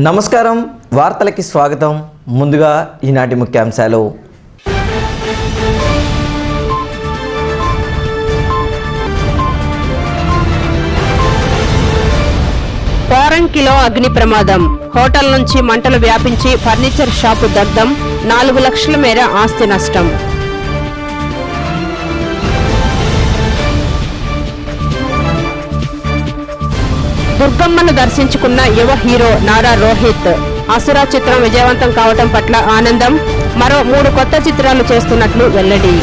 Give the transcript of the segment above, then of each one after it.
నమస్కారం వార్తలకి స్వాగతం ముందుగా ఈనాటి ముఖ్యాంశాలు పోరంకిలో అగ్ని ప్రమాదం హోటల్ నుంచి మంటలు వ్యాపించి ఫర్నిచర్ షాపు దగ్ధం 4 లక్షల మేర ఆస్తి నష్టం దుర్గమ్మను దర్శించుకున్న యువ హీరో నారా రోహిత్ అసురా చిత్రం విజయవంతం కావటం పట్ల ఆనందం మరో 3 కొత్త చిత్రాలు చేస్తున్నట్లు వెల్లడి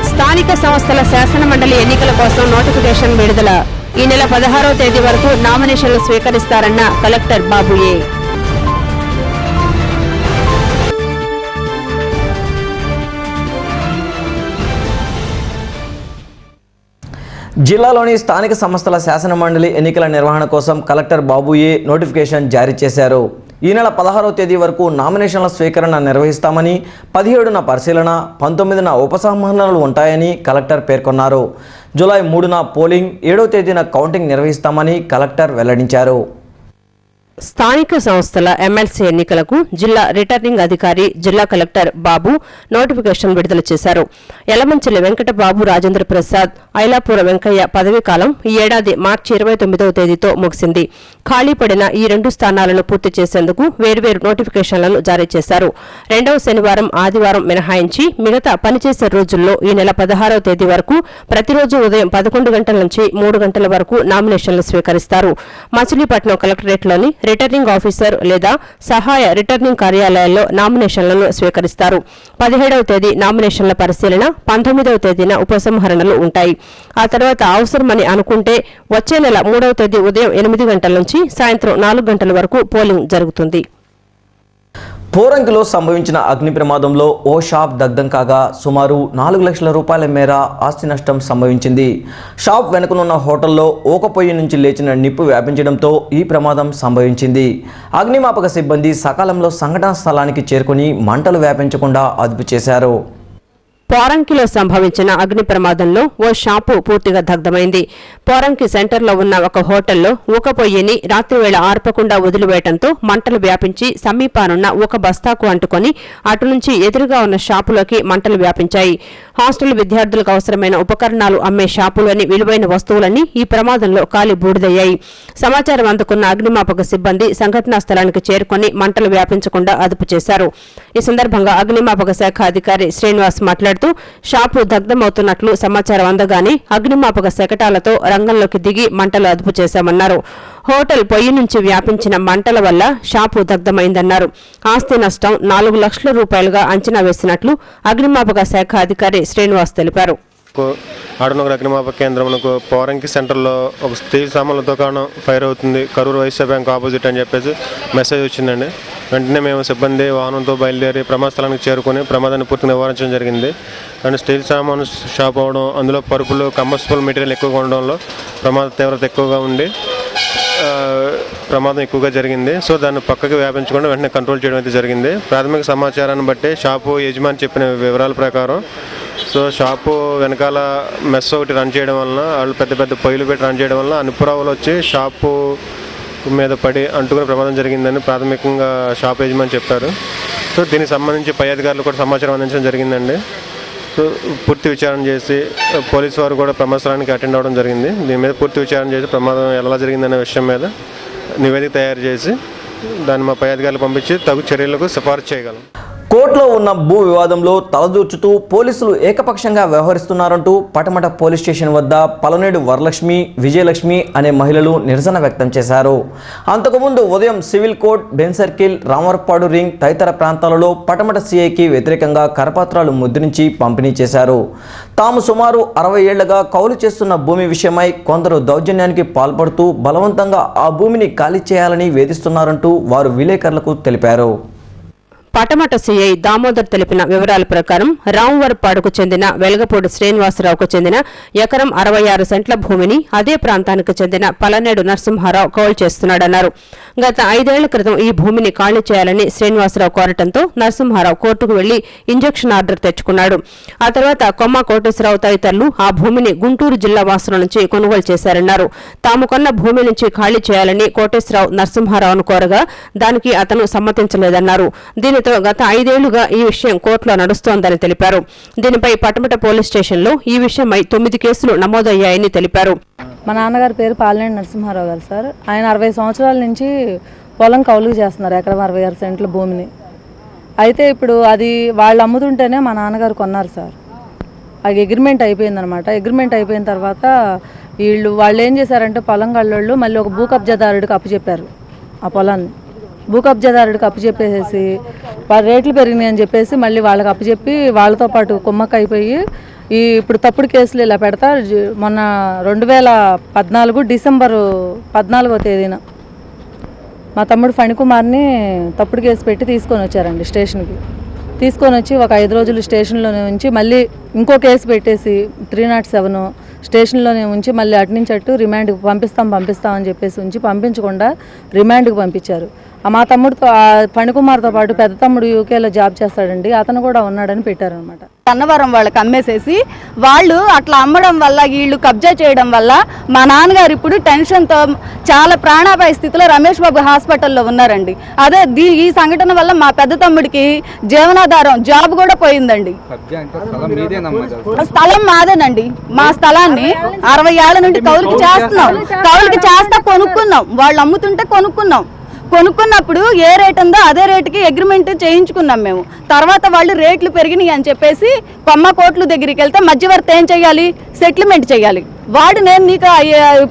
స్థానిక సంస్థల శాసనమండలి ఎన్నికల కోసం నోటిఫికేషన్ విడుదల ఈ నెల 16వ తేదీ వరకు నామినేషన్లు స్వీకరిస్తారన్న కలెక్టర్ బాబుయే జిల్లాలోని స్థానిక సంస్థల శాసనమండలి ఎన్నికల నిర్వహణ కోసం కలెక్టర్ బాబుయే నోటిఫికేషన్ జారీ చేశారు. ఈ నెల 16వ తేదీ వరకు నామినేషన్ల స్వీకరణ నిర్వహిస్తామని, 17న పరిశీలన, 19న ఉపసంహరణలు ఉంటాయని కలెక్టర్ పేర్కొన్నారు. జూలై 3న పోలింగ్, 7వ తేదీన కౌంటింగ్ నిర్వహిస్తామని కలెక్టర్ వెల్లడించారు. స్థానిక సంస్థల ఎమ్మెల్సీ ఎన్నికలకు జిల్లా రిటర్నింగ్ అధికారి జిల్లా కలెక్టర్ బాబు నోటిఫికేషన్ విడుదల చేశారు. యలమంచిలి వెంకట బాబు రాజేంద్ర ప్రసాద్, ఐలాపూర వెంకయ్య పదవీ కాలం ఈ ఏడాది మార్చి 29వ తేదీతో ముగిసింది. ఖాళీ పడిన ఈ 2 స్థానాలను పూర్తి చేసేందుకు వేర్వేరు నోటిఫికేషన్లను జారీ చేశారు. 2వ శనివారం, ఆదివారం మినహాయించి మిగతా పనిచేసే రోజుల్లో ఈ నెల 16వ తేదీ వరకు ప్రతిరోజు ఉదయం 11 గంటల నుంచి 3 గంటల వరకు నామినేషన్లు స్వీకరిస్తారు. మచిలీపట్నం కలెక్టరేట్లోని రిటర్నింగ్ ఆఫీసర్ లేదా సహాయ రిటర్నింగ్ కార్యాలయాల్లో నామినేషన్లను స్వీకరిస్తారు. 17వ తేదీ నామినేషన్ల పరిశీలన, 19వ తేదీన ఉపసంహరణలు ఉంటాయి. ఆ తర్వాత అవసరమని అనుకుంటే వచ్చే నెల 3వ తేదీ ఉదయం 8 గంటల నుంచి సాయంత్రం 4 గంటల వరకు పోలింగ్ జరుగుతుంది. పోరంకిలో సంభవించిన అగ్ని ప్రమాదంలో ఓ షాప్ దగ్ధం కాగా సుమారు 4 లక్షల రూపాయల మేర ఆస్తి నష్టం సంభవించింది. షాప్ వెనుకనున్న హోటల్లో ఊకపోయి నుంచి లేచిన నిప్పు వ్యాపించడంతో ఈ ప్రమాదం సంభవించింది. అగ్నిమాపక సిబ్బంది సకాలంలో సంఘటనా స్థలానికి చేరుకుని మంటలు వ్యాపించకుండా అదుపు చేశారు. పోరంకిలో సంభవించిన అగ్ని ప్రమాదంలో ఓ షాపు పూర్తిగా దగ్ధమైంది. పోరంకి సెంటర్లో ఉన్న ఒక హోటల్లో ఊకపోయ్యిని రాత్రివేళ ఆర్పకుండా వదిలివేయడంతో మంటలు వ్యాపించి సమీపానున్న ఒక బస్తాకు అంటుకొని అటు నుంచి ఎదురుగా ఉన్న షాపులోకి మంటలు వ్యాపించాయి. హాస్టల్ విద్యార్థులకు అవసరమైన ఉపకరణాలు అమ్మే షాపులోని విలువైన వస్తువులన్నీ ఈ ప్రమాదంలో కాలి బూడిదయ్యాయి. సమాచారం అందుకున్న అగ్నిమాపక సిబ్బంది సంఘటనా స్థలానికి చేరుకొని మంటలు వ్యాపించకుండా అదుపు చేశారు. ఈ సందర్భంగా అగ్నిమాపక శాఖ అధికారి శ్రీనివాస్ మాట్లాడుతూ షాపు దగ్ధమవుతున్నట్లు సమాచారం అందగానే అగ్నిమాపక శకటాలతో రంగంలోకి దిగి మంటలు అదుపు చేశామన్నారు. హోటల్ పొయ్యి నుంచి వ్యాపించిన మంటల వల్ల షాపు దగ్ధమైందన్నారు. ఆస్తి నష్టం 4 లక్షల రూపాయలుగా అంచనా వేసినట్లు అగ్నిమాపక శాఖ అధికారి శ్రీనివాస్ తెలిపారు. ఆడనగర్ అగ్నిమాపక కేంద్రంలో పోరంకి సెంటర్లో ఒక స్టీల్ సామాన్ల దుకాణం ఫైర్ అవుతుంది, కరూరు వైశ్య బ్యాంక్ ఆపోజిట్ అని చెప్పేసి మెసేజ్ వచ్చిందండి. వెంటనే మేము సిబ్బంది వాహనంతో బయలుదేరి ప్రమాద స్థలానికి చేరుకొని ప్రమాదాన్ని పూర్తిగా నివారించడం జరిగింది. కానీ స్టీల్ సామాన్ షాప్ అవడం, అందులో పరుపులు, కంబస్టబుల్ మెటీరియల్ ఎక్కువగా ఉండడంలో ప్రమాద తీవ్రత ఎక్కువగా ఉండి ప్రమాదం ఎక్కువగా జరిగింది. సో దాన్ని పక్కకి వ్యాపించకుండా వెంటనే కంట్రోల్ చేయడం అయితే జరిగింది. ప్రాథమిక సమాచారాన్ని బట్టి షాపు యజమాని చెప్పిన వివరాల ప్రకారం సో షాపు వెనకాల మెస్ ఒకటి రన్ చేయడం వలన, వాళ్ళు పెద్ద పెద్ద పొయ్యిలు పెట్టి రన్ చేయడం వల్ల అనుపురావులు వచ్చి షాపు మీద పడి అంటుకునే ప్రమాదం జరిగిందని ప్రాథమికంగా షాప్ యజమాని చెప్పారు. సో దీనికి సంబంధించి పై అధికారులు కూడా సమాచారం అందించడం జరిగిందండి. సో పూర్తి విచారణ చేసి పోలీసు వారు కూడా ప్రమాద స్థలానికి అటెండ్ అవ్వడం జరిగింది. దీని మీద పూర్తి విచారణ చేసి ప్రమాదం ఎలా జరిగిందనే విషయం మీద నివేదిక తయారు చేసి దాన్ని మా పై అధికారులు పంపించి తగు చర్యలకు సిఫారసు చేయగలం. కోర్టులో ఉన్న భూ వివాదంలో తలదూర్చుతూ పోలీసులు ఏకపక్షంగా వ్యవహరిస్తున్నారంటూ పటమట పోలీస్ స్టేషన్ వద్ద పలనేడు వరలక్ష్మి, విజయలక్ష్మి అనే మహిళలు నిరసన వ్యక్తం చేశారు. అంతకుముందు ఉదయం civil court, Ben circle, Ramavarapadu ring తదితర ప్రాంతాలలో పటమట సీఐకి వ్యతిరేకంగా కరపత్రాలు ముద్రించి పంపిణీ చేశారు. తాము సుమారు 60 ఏళ్లుగా కౌలు చేస్తున్న భూమి విషయమై కొందరు దౌర్జన్యానికి పాల్పడుతూ బలవంతంగా ఆ భూమిని ఖాళీ చేయాలని వేధిస్తున్నారంటూ వారు విలేకరులకు తెలిపారు. పటమట సీఐ దామోదర్ తెలిపిన వివరాల ప్రకారం రాంవరపాడుకు చెందిన వెలగపూడి శ్రీనివాసరావుకు చెందిన ఎకరం 66 సెంట్ల భూమిని అదే ప్రాంతానికి చెందిన పలనేడు నరసింహారావు కౌలు చేస్తున్నాడన్నారు. గత 5 ఏళ్ల క్రితం ఈ భూమిని ఖాళీ చేయాలని శ్రీనివాసరావు కోరటంతో నరసింహారావు కోర్టుకు వెళ్లి ఇంజెక్షన్ ఆర్డర్ తెచ్చుకున్నాడు. ఆ తర్వాత కొమ్మ కోటేశ్వరరావు తదితరులు ఆ భూమిని గుంటూరు జిల్లా వాసుల నుంచి కొనుగోలు చేశారన్నారు. తాము కొన్న భూమి నుంచి ఖాళీ చేయాలని కోటేశ్వరరావు నరసింహారావును కోరగా దానికి అతను సమ్మతించలేదన్నారు. దీనితో గత 5 ఏళ్లుగా ఈ విషయం కోర్టులో నడుస్తోందని తెలిపారు. దీనిపై పటమట పోలీస్ స్టేషన్లో ఈ విషయమై 9 కేసులు నమోదయ్యాయని తెలిపారు. మా నాన్నగారి పేరు పాలనేని నరసింహారావు గారు సార్. ఆయన 60 సంవత్సరాల నుంచి పొలం కౌలుకు చేస్తున్నారు, ఎకరం 66 సెంట్ల భూమిని. అయితే ఇప్పుడు అది వాళ్ళు అమ్ముతుంటేనే మా నాన్నగారు కొన్నారు సార్. అది అగ్రిమెంట్ అయిపోయిందనమాట. అగ్రిమెంట్ అయిపోయిన తర్వాత వాళ్ళు ఏం చేశారంటే పొలం గల్లోళ్ళు మళ్ళీ ఒక భూ కబ్జాదారుడికి అప్పచెప్పారు. ఆ పొలాన్ని భూ కబ్జాదారుడికి అప్పచెప్పేసి రేట్లు పెరిగినాయి అని చెప్పేసి మళ్ళీ వాళ్ళకి అప్పచెప్పి వాళ్ళతో పాటు కుమ్మక్క అయిపోయి ఇప్పుడు తప్పుడు కేసులు ఇలా పెడతారు. మొన్న 2014 డిసెంబర్ 14వ తేదీన మా తమ్ముడు ఫణికుమార్ని తప్పుడు కేసు పెట్టి తీసుకొని వచ్చారండి స్టేషన్కి. తీసుకొని వచ్చి ఒక 5 రోజులు స్టేషన్లోనే ఉంచి మళ్ళీ ఇంకో కేసు పెట్టేసి 307 స్టేషన్లోనే ఉంచి మళ్ళీ అటు నుంచి అటు రిమాండ్కి పంపిస్తామని చెప్పేసి ఉంచి పంపించకుండా రిమాండ్కి పంపించారు. మా తమ్ముడితో ఫణికుమార్తో పాటు పెద్ద తమ్ముడు యూకేలో జాబ్ చేస్తాడండి, అతను కూడా ఉన్నాడని పెట్టారనమాట. అన్నవరం వాళ్ళకి అమ్మేసేసి వాళ్ళు అట్లా అమ్మడం వల్ల వీళ్ళు కబ్జా చేయడం వల్ల మా నాన్నగారు ఇప్పుడు టెన్షన్తో చాలా ప్రాణాపాయ స్థితిలో రమేష్ బాబు హాస్పిటల్లో ఉన్నారండి. అదే ఈ సంఘటన వల్ల మా పెద్ద తమ్ముడికి జీవనాధారం జాబ్ కూడా పోయిందండి. స్థలం మాదేనండి. మా స్థలాన్ని 60 ఏళ్ల నుండి కౌలుకి చేస్తా కొనుక్కున్నాం. వాళ్ళు అమ్ముతుంటే కొనుక్కున్నప్పుడు ఏ రేట్ ఉందో అదే రేటుకి అగ్రిమెంట్ చేయించుకున్నాం మేము. తర్వాత వాళ్ళు రేట్లు పెరిగినాయి అని చెప్పేసి కొమ్మ కోట్ల దగ్గరికి వెళ్తే మధ్యవర్తి ఏం చేయాలి, సెటిల్మెంట్ చేయాలి. నేను నీకు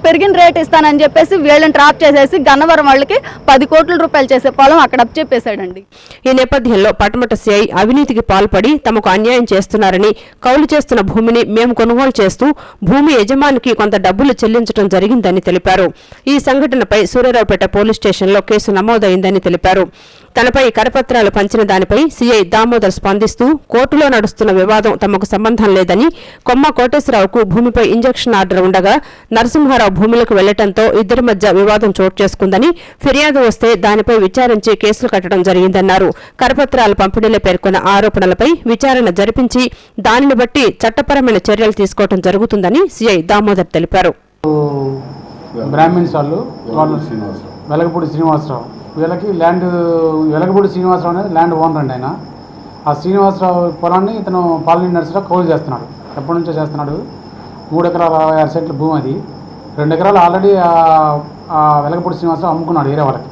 పెరిగిన రేట్ ఇస్తానని చెప్పేసి వీళ్ళని ట్రాప్ చేసేసి గన్నవరం వాళ్ళకి 10 కోట్ల రూపాయలు చేసే పొలం అక్కడ చెప్పేశాడండి. ఈ నేపథ్యంలో పటమట సిఐ అవినీతికి పాల్పడి తమకు అన్యాయం చేస్తున్నారని, కౌలు చేస్తున్న భూమిని మేము కొనుగోలు చేస్తూ భూమి యజమానికి కొంత డబ్బులు చెల్లించడం జరిగిందని తెలిపారు. ఈ సంఘటనపై సూర్యారావుపేట పోలీస్ స్టేషన్లో కేసు నమోదైందని తెలిపారు. తనపై కరపత్రాలు పంచిన దానిపై సిఐ దామోదర్ స్పందిస్తూ కోర్టులో నడుస్తున్న వివాదం తమకు సంబంధం లేదని, కొమ్మ కోటేశ్వరరావుకు భూమిపై ఇంజెక్షన్ ఆర్డర్ ఉండగా నరసింహారావు భూములకు వెళ్లడంతో ఇద్దరి మధ్య వివాదం చోటు చేసుకుందని, ఫిర్యాదు వస్తే దానిపై విచారించి కేసులు కట్టడం జరిగిందన్నారు. కరపత్రాల పంపిణీలో పేర్కొన్న ఆరోపణలపై విచారణ జరిపించి దానిని బట్టి చట్టపరమైన చర్యలు తీసుకోవడం జరుగుతుందని సిఐ దామోదర్ తెలిపారు. వెలగపూడి శ్రీనివాసరావు వీళ్ళకి వెలగపూడి శ్రీనివాసరావు అనేది ల్యాండ్ ఓనర్ అండి. ఆయన ఆ శ్రీనివాసరావు పొలాన్ని ఇతను పాలనేని నరసింహారావు కౌలు చేస్తున్నాడు. ఎప్పటి నుంచో చేస్తున్నాడు. 3 ఎకరాల 66 సెంట్ల భూమి అది. 2 ఎకరాలు ఆల్రెడీ ఆ వెలగపూడి శ్రీనివాసరావు అమ్ముకున్నాడు వేరే వాళ్ళకి.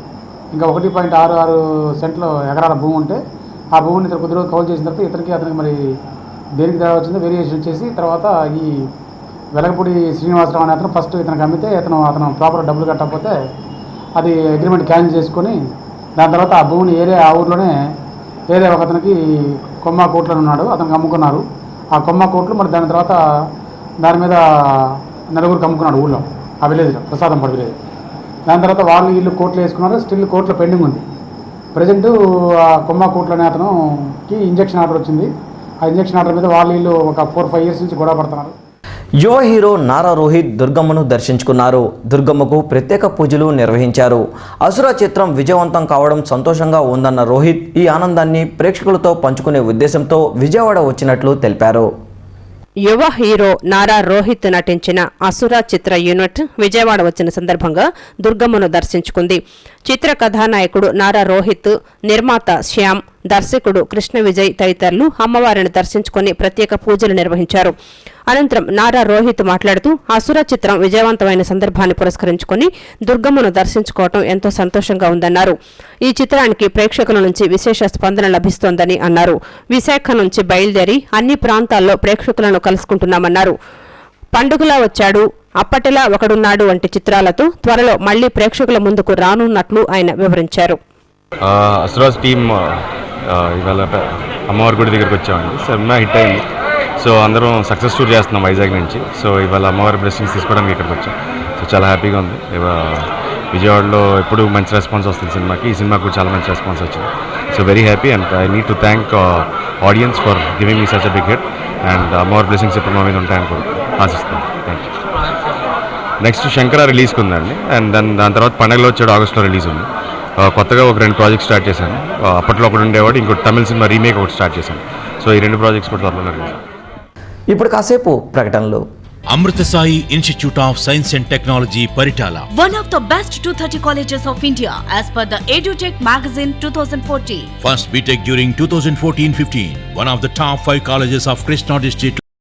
ఇంకా 1.66 సెంట్ల ఎకరాల భూమి ఉంటే ఆ భూమిని ఇతను కొద్ది రోజులు కౌలు చేసిన తర్వాత అతనికి మరి దేనికి తేడా వచ్చిందో వేరియేషన్ చేసి తర్వాత ఈ వెలగపూడి శ్రీనివాసరావు అనే అతను ఫస్ట్ ఇతనికి అమ్మితే అతను ప్రాపర్ డబ్బులు కట్టకపోతే అది అగ్రిమెంట్ క్యాన్సిల్ చేసుకొని దాని తర్వాత ఆ భూమిని ఆ ఊర్లోనే ఒక అతనికి కొమ్మ కోట్లను ఉన్నాడు, అతనికి అమ్ముకున్నారు. ఆ కొమ్మ కోట్లు మరి దాని తర్వాత దాని మీద 4 అమ్ముకున్నాడు ఊళ్ళో, ఆ విలేజ్లో ప్రసాదంపాడు విలేజ్. దాని తర్వాత వీళ్ళు కోట్లు వేసుకున్నారు. స్టిల్ కోర్టులో పెండింగ్ ఉంది. ప్రజెంట్ ఆ కొమ్మ కోట్లు అనే అతనుకి ఇంజక్షన్ ఆర్డర్ వచ్చింది. ఆ ఇంజక్షన్ ఆర్డర్ మీద వీళ్ళు ఒక 4-5 ఇయర్స్ నుంచి గొడవ పడుతున్నారు. యువ హీరో నారా రోహిత్ దుర్గమ్మను దర్శించుకున్నారు. దుర్గమ్మకు ప్రత్యేక పూజలు నిర్వహించారు. అసుర చిత్రం విజయవంతం కావడం సంతోషంగా ఉందన్న రోహిత్ ఈ ఆనందాన్ని ప్రేక్షకులతో పంచుకునే ఉద్దేశంతో విజయవాడ వచ్చినట్లు తెలిపారు. యువ హీరో నారా రోహిత్ నటించిన అసుర చిత్ర యూనిట్ విజయవాడ వచ్చిన సందర్భంగా దుర్గమ్మను దర్శించుకుంది. చిత్ర కథానాయకుడు నారా రోహిత్, నిర్మాత శ్యామ్, దర్శకుడు కృష్ణ విజయ్ తదితరులు అమ్మవారిని దర్శించుకుని ప్రత్యేక పూజలు నిర్వహించారు. అనంతరం నారా రోహిత్ మాట్లాడుతూ అసుర చిత్రం విజయవంతమైన సందర్భాన్ని పురస్కరించుకుని దుర్గమ్మను దర్శించుకోవడం ఎంతో సంతోషంగా ఉందన్నారు. ఈ చిత్రానికి ప్రేక్షకుల నుంచి విశేష స్పందన లభిస్తోందని అన్నారు. విశాఖ నుంచి బయలుదేరి అన్ని ప్రాంతాల్లో ప్రేక్షకులను కలుసుకుంటున్నామన్నారు. పండుగలా వచ్చాడు, అప్పటిలా ఒకడున్నాడు వంటి చిత్రాలతో త్వరలో మళ్లీ ప్రేక్షకుల ముందుకు రానున్నట్లు ఆయన వివరించారు. అసురాజ్ టీమ్ ఇవాళ అమ్మవారి గుడి దగ్గరికి వచ్చామండి. సినిమా హిట్ అయింది. సో అందరం సక్సెస్ టూర్ చేస్తున్నాం వైజాగ్ నుంచి. సో ఇవాళ అమ్మవారి బ్లెస్సింగ్స్ తీసుకోవడానికి ఇక్కడికి వచ్చాం. సో చాలా హ్యాపీగా ఉంది. విజయవాడలో ఎప్పుడు మంచి రెస్పాన్స్ వస్తుంది సినిమాకి. ఈ సినిమాకు చాలా మంచి రెస్పాన్స్ వచ్చింది. So very happy and I need to thank audience for giving me such a big hit and అమ్మవారి బ్లెస్సింగ్స్ ఇప్పుడు మా మీద ఉంటాయని ఆశిస్తున్నాను. Thank you. నెక్స్ట్ శంకర రిలీజ్కి ఉందండి అండ్ దాని తర్వాత పండగలో వచ్చాడు ఆగస్ట్లో రిలీజ్ ఉంది. కొత్తగా ఒక 2 ప్రాజెక్ట్స్ స్టార్ట్ చేశాను. అప్పట్లో ఒకటి ఉండేవాడు, ఇంకోటి తమిళ సినిమా రీమేక్ ఒకటి స్టార్ట్ చేశాను. సో ఈ 2 ప్రాజెక్ట్స్ కూడా త్వరలో రిలీజ్. ఇప్పుడు కాసేపు ప్రకటనలు. Amrita Sai Institute of Science and Technology, Paritala. One of the best 230 colleges of India as per the EduTech magazine 2014. First BTech during 2014-15. One of the top 5 colleges of Krishna district